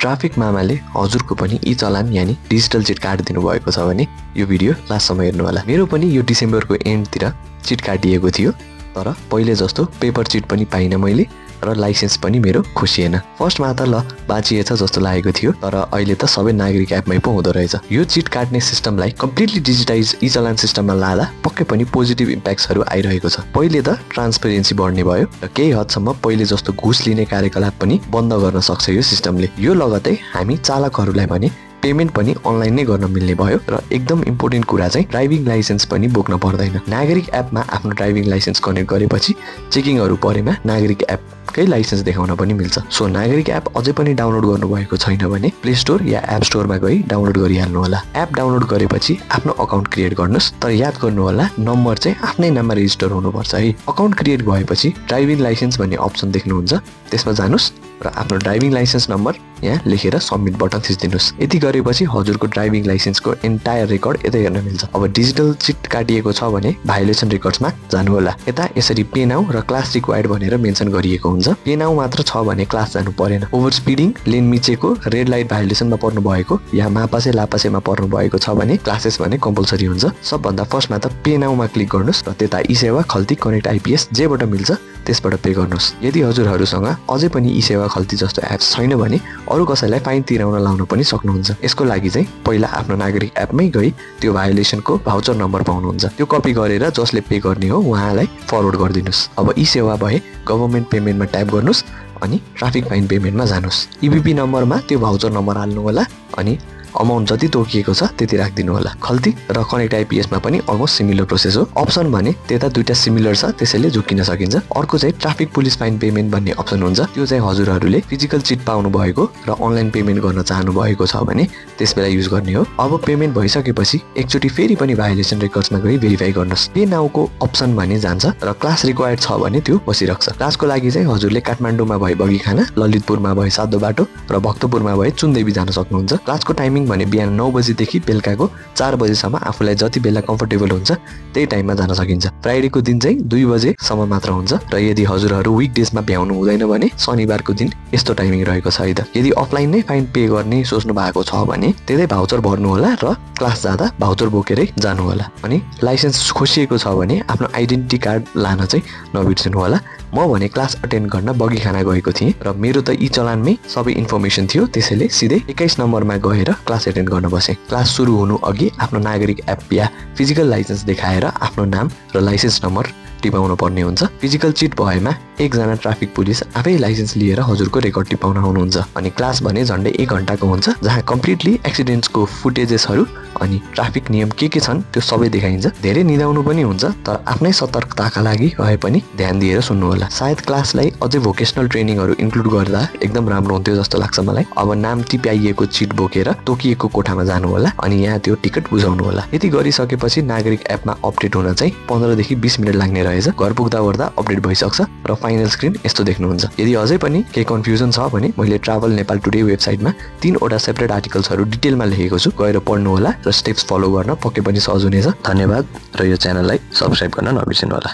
Traffic मामाले हजुरको पनि ई चलान यानी डिजिटल चिट काटिदिनु भएको छ भने यो भिडियो लास्टसम्म हेर्नु होला। मेरो पनि यो डिसेम्बरको एन्डतिर चिट काटिएको थियो, तर पहिले जस्तो पेपर चिट पनि पाइन मैले र लाइसेन्स पनि मेरो खुसिएन। फर्स्टमा त ल बाँचिएछ जस्तो लागेको थियो, तर अहिले त सबै नागरिक एपमै पो हुँदो रहेछ। यो चिट काट्ने सिस्टमलाई कम्प्लिटली डिजिटाइज ई चलान सिस्टममा लादा पक्कै पनि पोजिटिभ इम्प्याक्ट्सहरू आइरहेको छ। पहिले त ट्रान्सपेरेन्सी बढ्ने भयो र केही हदसम्म पहिले जस्तो घुस लिने कार्यकलाप पनि बन्द गर्न सक्छ यो सिस्टमले। यो लगतै हामी चालकहरूलाई भने पेमेन्ट पनि अनलाइन नै गर्न मिल्ने भयो र एकदम इम्पोर्टेन्ट कुरा चाहिँ ड्राइभिङ लाइसेन्स पनि बोक्न पर्दैन। नागरिक एपमा आफ्नो ड्राइभिङ लाइसेन्स कनेक्ट गरेपछि चेकिङहरू परेमा नागरिक एपकै लाइसेन्स देखाउन पनि मिल्छ। सो नागरिक एप अझै पनि डाउनलोड गर्नुभएको छैन भने प्ले स्टोर या एप स्टोरमा गई डाउनलोड गरिहाल्नु होला। एप डाउनलोड गरेपछि आफ्नो अकाउन्ट क्रिएट गर्नुहोस्, तर याद गर्नु होला नम्बर चाहिँ आफ्नै नाममा रेजिस्टर हुनुपर्छ है। अकाउन्ट क्रिएट भएपछि ड्राइभिङ लाइसेन्स भन्ने अप्सन देख्नुहुन्छ, त्यसमा जानुहोस् र आफ्नो ड्राइभिङ लाइसेन्स नम्बर यहाँ लेखेर सबमिट बटन थिचिदिनुहोस्। यति गरेपछि हजुरको ड्राइभिङ लाइसेन्सको एन्टायर रेकर्ड यतै हेर्न मिल्छ। अब डिजिटल चिट काटिएको छ भने भायोलेसन रेकर्ड्समा जानु होला। यता यसरी पे नाउ र क्लास रिक्वायर्ड भनेर मेन्सन गरिएको हुन्छ। पे नाउ मात्र छ भने क्लास जानु परेन। Over speeding, lane मिचेको, red light भायोलेसनमा पर्नु भएको या मापासे लापासेमा पर्नु भएको छ भने क्लासेस भने कम्पलसरी हुन्छ। सबभन्दा फर्स्टमा त पे नाउमा क्लिक गर्नुहोस् र त्यता ई सेवा खल्ती कनेक्ट आइपीएस जेबाट मिल्छ त्यसबाट पे गर्नुहोस्। यदि हजुरहरूसँग अझै पनि ई सेवा खल्ती जस्तो एप्स छैन भने अरू कसैलाई फाइन तिराउन लाउन पनि सक्नुहुन्छ। यसको लागि चाहिँ पहिला आफ्नो नागरिक एपमै गई त्यो भायोलेसनको भाउचर नम्बर पाउनुहुन्छ, त्यो कपी गरेर जसले पे गर्ने हो उहाँलाई फरवर्ड गरिदिनुहोस्। अब ई सेवा भए गभर्मेन्ट पेमेन्टमा ट्याप गर्नुहोस् अनि ट्राफिक फाइन पेमेन्टमा जानुहोस्। ईबीपी नम्बरमा त्यो भाउचर नम्बर हाल्नु होला अनि अमाउन्ट जति तोकिएको छ त्यति राखिदिनु होला। खल्ती र कनेक्ट आइपीएसमा पनि अलमोस्ट सिमिलर प्रोसेस हो। अप्सन भने त्यता दुईटा सिमिलर छ, त्यसैले झुकिन सकिन्छ। अर्को चाहिँ ट्राफिक पुलिस फाइन पेमेन्ट भन्ने अप्सन हुन्छ। त्यो चाहिँ हजुरहरूले फिजिकल चिट पाउनु भएको र अनलाइन पेमेन्ट गर्न चाहनु भएको छ भने त्यसबेला युज गर्ने हो। अब पेमेन्ट भइसकेपछि एकचोटि फेरि पनि भायोलेसन रेकर्ड्समा गई भेरिफाई गर्नुहोस्। पे नाउको अप्सन भने जान्छ र क्लास रिक्वायर्ड छ भने त्यो बसिरहेको छ। क्लासको लागि चाहिँ हजुरले काठमाडौँमा भए बगीखाना, ललितपुरमा भए सातो बाटो र भक्तपुरमा भए चुनदेवी जान सक्नुहुन्छ। क्लासको टाइमिङ भने बिहान 9 बजेदेखि बेलुकाको 4 बजेसम्म आफूलाई जति बेला कम्फर्टेबल हुन्छ त्यही टाइममा जान सकिन्छ। फ्राइडेको दिन चाहिँ 2 बजेसम्म मात्र हुन्छ र यदि हजुरहरू विकडेजमा भ्याउनु हुँदैन भने शनिबारको दिन यस्तो टाइमिङ रहेको छ है त। यदि अफलाइन नै फाइन पे गर्ने सोच्नु भएको छ भने त्यतै भाउचर भर्नु होला र क्लास जाँदा भाउचर बोकेरै जानु होला। अनि लाइसेन्स खोसिएको छ भने आफ्नो आइडेन्टिटी कार्ड लान चाहिँ नबिर्सनु होला। म भने क्लास अटेन्ड गर्न बगीखाना गएको थिएँ र मेरो त ई चलानमै सबै इन्फर्मेसन थियो, त्यसैले सिधै 21 नम्बरमा गएर क्लास अटेन्ड गर्न बसेँ। क्लास सुरु हुनु अघि आफ्नो नागरिक एप या फिजिकल लाइसेन्स देखाएर आफ्नो नाम र लाइसेन्स नम्बर टिपाउनु पर्ने हुन्छ। फिजिकल चिट भएमा एकजना ट्राफिक पुलिस आफै लाइसेन्स लिएर हजुरको रेकर्ड टिपाउन आउनुहुन्छ। अनि क्लास भने झन्डै 1 घन्टाको हुन्छ, जहाँ कम्प्लिटली एक्सिडेन्ट्सको फुटेजेसहरू अनि ट्राफिक नियम के छन् त्यो सबै देखाइन्छ। धेरै निदाउनु पनि हुन्छ, तर आफ्नै सतर्कताका लागि रहे पनि ध्यान दिएर सुन्नु होला। सायद क्लासलाई अझै भोकेसनल ट्रेनिङहरू इन्क्लुड गर्दा एकदम राम्रो हुन्थ्यो जस्तो लाग्छ मलाई। अब नाम टिपाइएको चिट बोकेर तोकिएको कोठामा जानु होला अनि यहाँ त्यो टिकट बुझाउनु होला। यति गरिसकेपछि नागरिक एपमा अपडेट हुन चाहिँ 15 देखि 20 मिनट लाग्ने रहेछ। घर पुग्दा ओर्दा अपडेट भइसक्छ र फाइनल स्क्रिन यस्तो देख्नुहुन्छ। यदि अझै पनि केही कन्फ्युजन छ भने मैले ट्राभल नेपाल टुडे वेबसाइटमा 3 वटा सेपरेट आर्टिकल्सहरू डिटेलमा लेखेको छु, गएर पढ्नु होला र स्टेप्स फलो गर्न पक्कै पनि सहज हुनेछ। धन्यवाद र यो च्यानललाई सब्स्क्राइब गर्न नबिर्सनु होला।